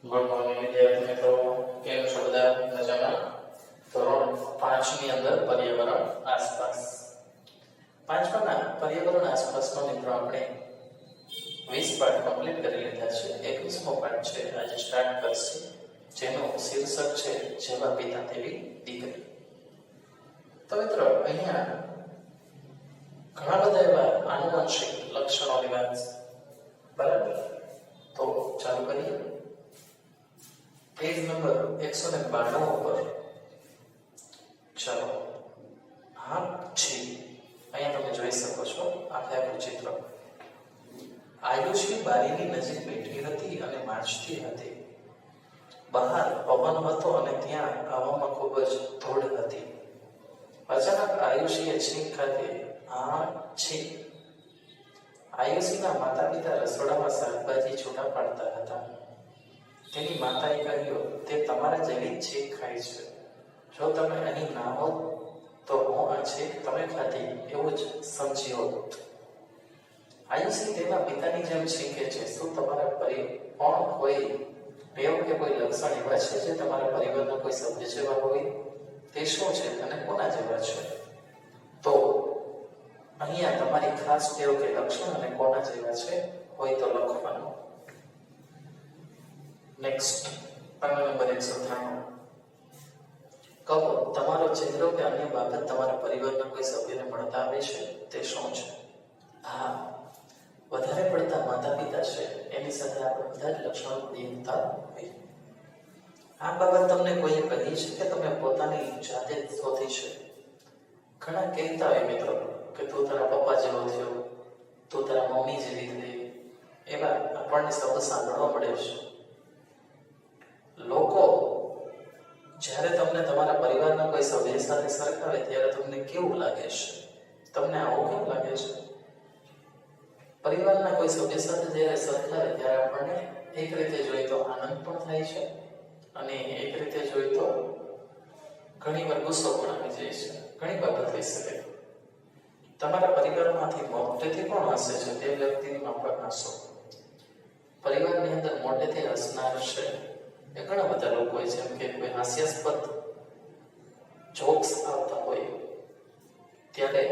Good morning વિદ્યાર્થી મિત્રો, કેમ છો બધા? મજામાં? ધોરણ 5 ની અંદર પર્યાવરણ આસપાસ પાંચમાના પર્યાવરણ આસપાસનો મિત્રો આપણે 20 પાઠ કમ્પ્લીટ કરી લીધા છે. 21મો પાઠ છે આજે સ્ટાર્ટ કરશે, જેનું શીર્ષક છે જેવા પિતા તેવી દીકરી. તો મિત્રો અહીંયા ઘણા બધા એવા આનુવંશિક લક્ષણોની વાત, બરાબર? તો ચાલુ કરીએ. પેજ નંબર 192 પર ચાલો. હા છે, અહીંયા તમે જોઈ શકો છો આખું ચિત્ર. આયુષી બારીની નજીક બેઠી હતી અને વાંચતી હતી. બહાર પવન હતો અને ત્યાં હવામાં ખૂબ જ ધૂળ હતી. અચાનક આયુષીએ છીંક ખાધી. હા છીંક. આયુષીના માતા પિતા રસોડામાં શાકભાજી છૂટા પાડતા હતા. તેની માતાએ કહ્યું, તે તમારા જેવી છીંક ખાય છે. જો તમે અહીં ના હોત તો હું આ છીંક તમે ખાધી એવું જ સમજી હોત. આયુષી તેના પિતાની જેમ છીંકે છે. શું તમારા પણ કોઈ ટેવ કે કોઈ લક્ષણ એવા છે જે તમારા પરિવારના કોઈ સભ્ય જેવા હોય? તે શું છે અને કોના જેવા છે? તો અહીંયા તમારી ખાસ ટેવ કે લક્ષણ અને કોના જેવા છે હોય તો લખવાનું. નેક્સ્ટ, પાના નંબર 193. કહો, તમારો ચહેરો કે અન્ય બાબત તમારા પરિવારના કોઈ સભ્યને મળતા આવે છે? તે શું છે? હા, વધારે પડતા માતા પિતા છે એની સાથે આપણે બધા જ લક્ષણો દેખતા હોય. આ બાબત તમને કોઈએ કહી છે કે તમે પોતાની જાતે જ શોધી છે? ઘણા કહેતા હોય મિત્રો કે તું તારા પપ્પા જેવો થયો, તું તારા મમ્મી જેવી થઈ, એવા આપણને શબ્દ સાંભળવા મળે છે. લોકો જ્યારે તમને તમારા પરિવારના કોઈ સભ્ય સાથે સરખાવે ત્યારે તમને કેવું લાગે છે? તમને આવું કેમ લાગે છે? પરિવારના કોઈ સભ્ય સાથે જ્યારે સરખાવે ત્યારે આપણને એક રીતે જોઈએ તો આનંદ પણ થાય છે અને એક રીતે જોઈએ તો ઘણી વાર ગુસ્સો પણ આવી જાય છે. ઘણી બાબત થઈ શકે. તમારા પરિવારમાંથી મોટેથી કોણ હસે છે તે વ્યક્તિની માફક હસો. પરિવારની અંદર મોટેથી હસનાર છે એ ઘણા બધા લોકો હોય છે. જેમ કે કોઈ હાસ્યાસ્પદ જોક્સ આવતા હોય ત્યારે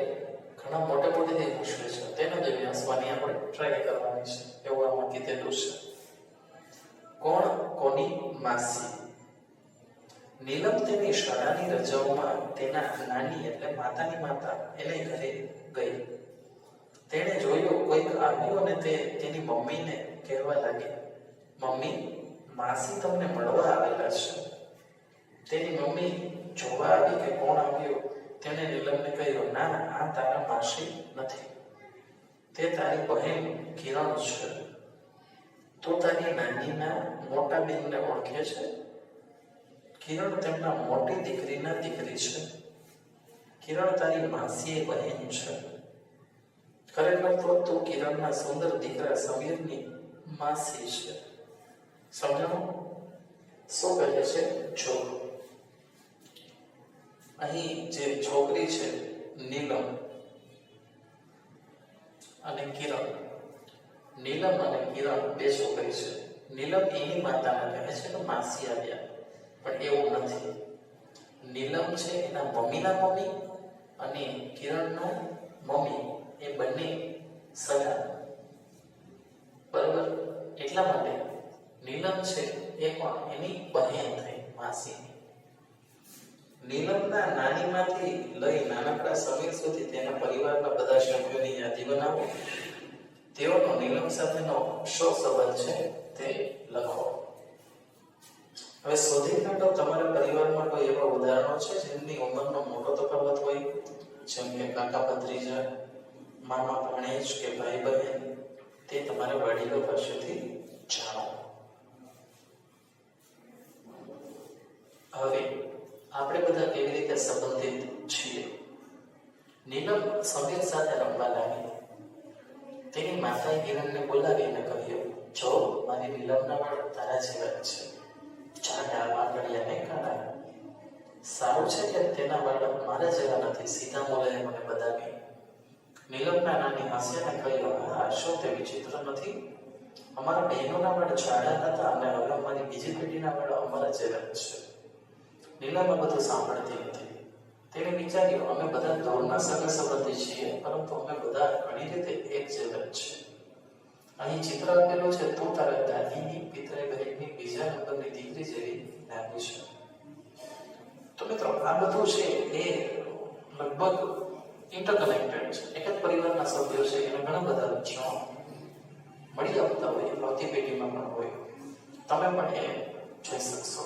ઘણા મોટેથી હસવે છે. તેના જેવી હસવાની આપણે ટ્રાય કરવાની છે, એવું આમાં કીધેલું છે. કોણ કોની માસી? નીલમ તેની શાળાની રજાઓમાં તેના નાની એટલે માતાની માતા એને ઘરે ગઈ. તેણે જોયું કોઈક આવ્યું અને તે તેની મમ્મીને કહેવા લાગી, મમ્મી, માસી તમને મળવા આવેલા છે. તેની મમ્મી જોવા આવી કે કોણ આવ્યું, તેણે નીલમને કહ્યું, ના, આ તારા માસી નથી, તે તારી બહેન કિરણ છે. તો તારી નાનીના મોટા બેનને ઓળખે છે? કિરણ તેમના મોટી દીકરીના દીકરી છે. કિરણ તારી માસીએ બહેન છે. ખરેખર તો તું કિરણના સુંદર દીકરા સમીરની માસી છે. સમજાણું? શું કહે છે? જો અહીં જે છોકરી છે નીલમ અને કિરણ, નીલમ અને કિરણ બે છોકરી છે. નીલમ એની માતાને કહે છે કે માસી આવ્યા, પણ એવું નથી. નીલમ છે એના મમ્મીના મમ્મી અને કિરણના મમ્મી એ બંને સગા, બરાબર? એટલા માટે નીલમ છે એ પણ એની બહેન થઈ, માસી. નીલમના નાનીમાંથી લઈ નાનકડા સમીર સુધી તેના પરિવારના બધા સભ્યોની યાદી બનાવો. તેઓનો નીલમ સાથેનો શો સંબંધ છે તે લખો. હવે શોધી કાઢો તમારા પરિવારમાં કોઈ એવા ઉદાહરણો છે જેમની ઉંમરનો મોટો તફાવત હોય, જેમ કે કાકા ભત્રીજા, મામા ભાણેજ કે ભાઈ બહેન. તે તમારા વડીલો પાસેથી જાણો. હવે આપણે બધા કેવી રીતે સંબંધિત છીએ? નીલમ સમીર સાથે રમવા લાગી. તેની માતાએ કિરણને બોલાવીને કહ્યું, જો મારી નીલમના વાળ તારા જેવા જ છે, જાડા વાંકડિયા ને કાળા. સારું છે કે તેના વાળ મારા જેવા નથી, સીધા મોલાએ મને બતાવી. નીલમના નાની હાસ્યાને કહ્યું, હા, શું તે વિચિત્ર નથી? અમારા બહેનોના વાળ જાડા હતા અને હવે અમારી બીજી બેબીના વાળ અમારા જેવા જ છે. નીલમ બધું સાંભળતી હતી. તેણે વિચાર્યું, અમે બધા દૂરના સગા સંબંધી છીએ, પરંતુ અમે બધા ઘણી રીતે એક જેવા જ છીએ. અહીં ચિત્ર આપેલું છે, તું તારા દાદીની પિતરાઈ બહેનની બીજા નંબરની દીકરી જેવી નાની છે. તો મિત્રો આ બધું છે એ લગભગ ઇન્ટરકનેક્ટેડ છે. એક જ પરિવારના સભ્યો છે, એને ઘણા બધા લક્ષણો મળી આવતા હોય, લોહી પેઢીમાં પણ હોય. તમે પણ એ જોઈ શકશો.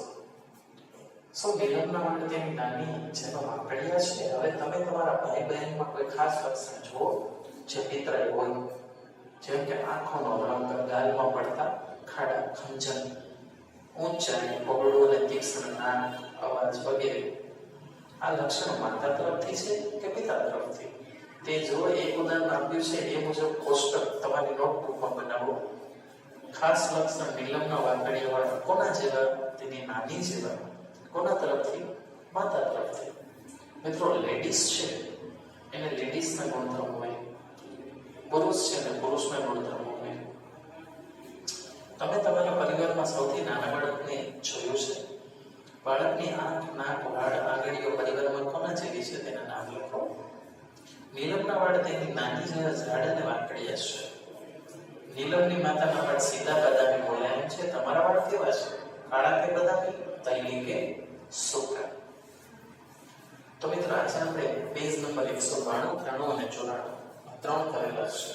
નીલમના માટે તેની નાની જેનો વાંકડિયા છે. હવે તમે તમારા ભાઈ બહેનમાં કોઈ ખાસ લક્ષણ જુઓ જે પિતરાઈ હોય, જેમ કે આંખોનો રંગ, ગાલમાં પડતા ખાડા, ખંજન, ઊંચાઈ, બગડું અને તીક્ષ્ણ નાક, અવાજ વગેરે. આ લક્ષણ માતા તરફથી છે કે પિતા તરફથી? તે જો એક ઉદાહરણ આપ્યું છે એ મુજબ કોષ્ટક તમારી નોટબુકમાં બનાવો. ખાસ લક્ષણ નીલમના વાંકડિયાવાળા કોના જેવા? તેની નાની જેવા. કોના તરફથી? માતા તરફથી. મિત્રો, લેડીઝ છે એને લેડીઝના ગુણધર્મ હોય, પુરુષ છે ને પુરુષના ગુણધર્મો હોય. તમે તમારા પરિવારમાં સૌથી નાના બાળકને જોયું છે? બાળકની આંખ, નાક, વાળ, આંગળીઓ પરિવારમાં કોના જેવી છે તેના નામ લખો. નીલમના વાળ તેની નાની જેવા ઝાડ અને વાંકડિયા છે. નીલમની માતાના વાળ સીધા બદામી મુલાયમ છે. તમારા વાળ કેવા છે? કાળા કે બદામી, તૈલી કે સૂકા? તો મિત્રો, આજે આપણે પેજ નંબર 192, 93 અને 94 ત્રણ કરેલા છે.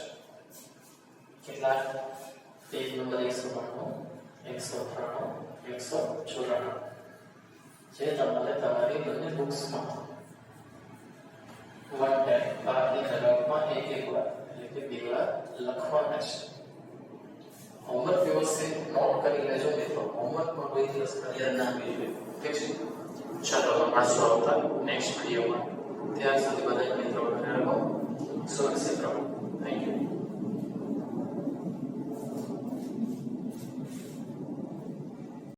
કેટલા? પેજ નંબર 192, 193, 194 જે તમારે તમારી બંને બુક્સમાં વન ટાઈમ બાકી જવાબમાં એક વાર એટલે કે 2 વાર લખવાના છે. હોમવર્ક વ્યવસ્થિત નોટ કરી લેજો મિત્રો. હોમવર્કમાં કોઈ દિવસ ફરિયાદ ના આપવી જોઈએ. ઠીક છે? ચાલો મળશું આવતા નેક્સ્ટ વિડીયોમાં. ત્યાં સુધી બધા મિત્રો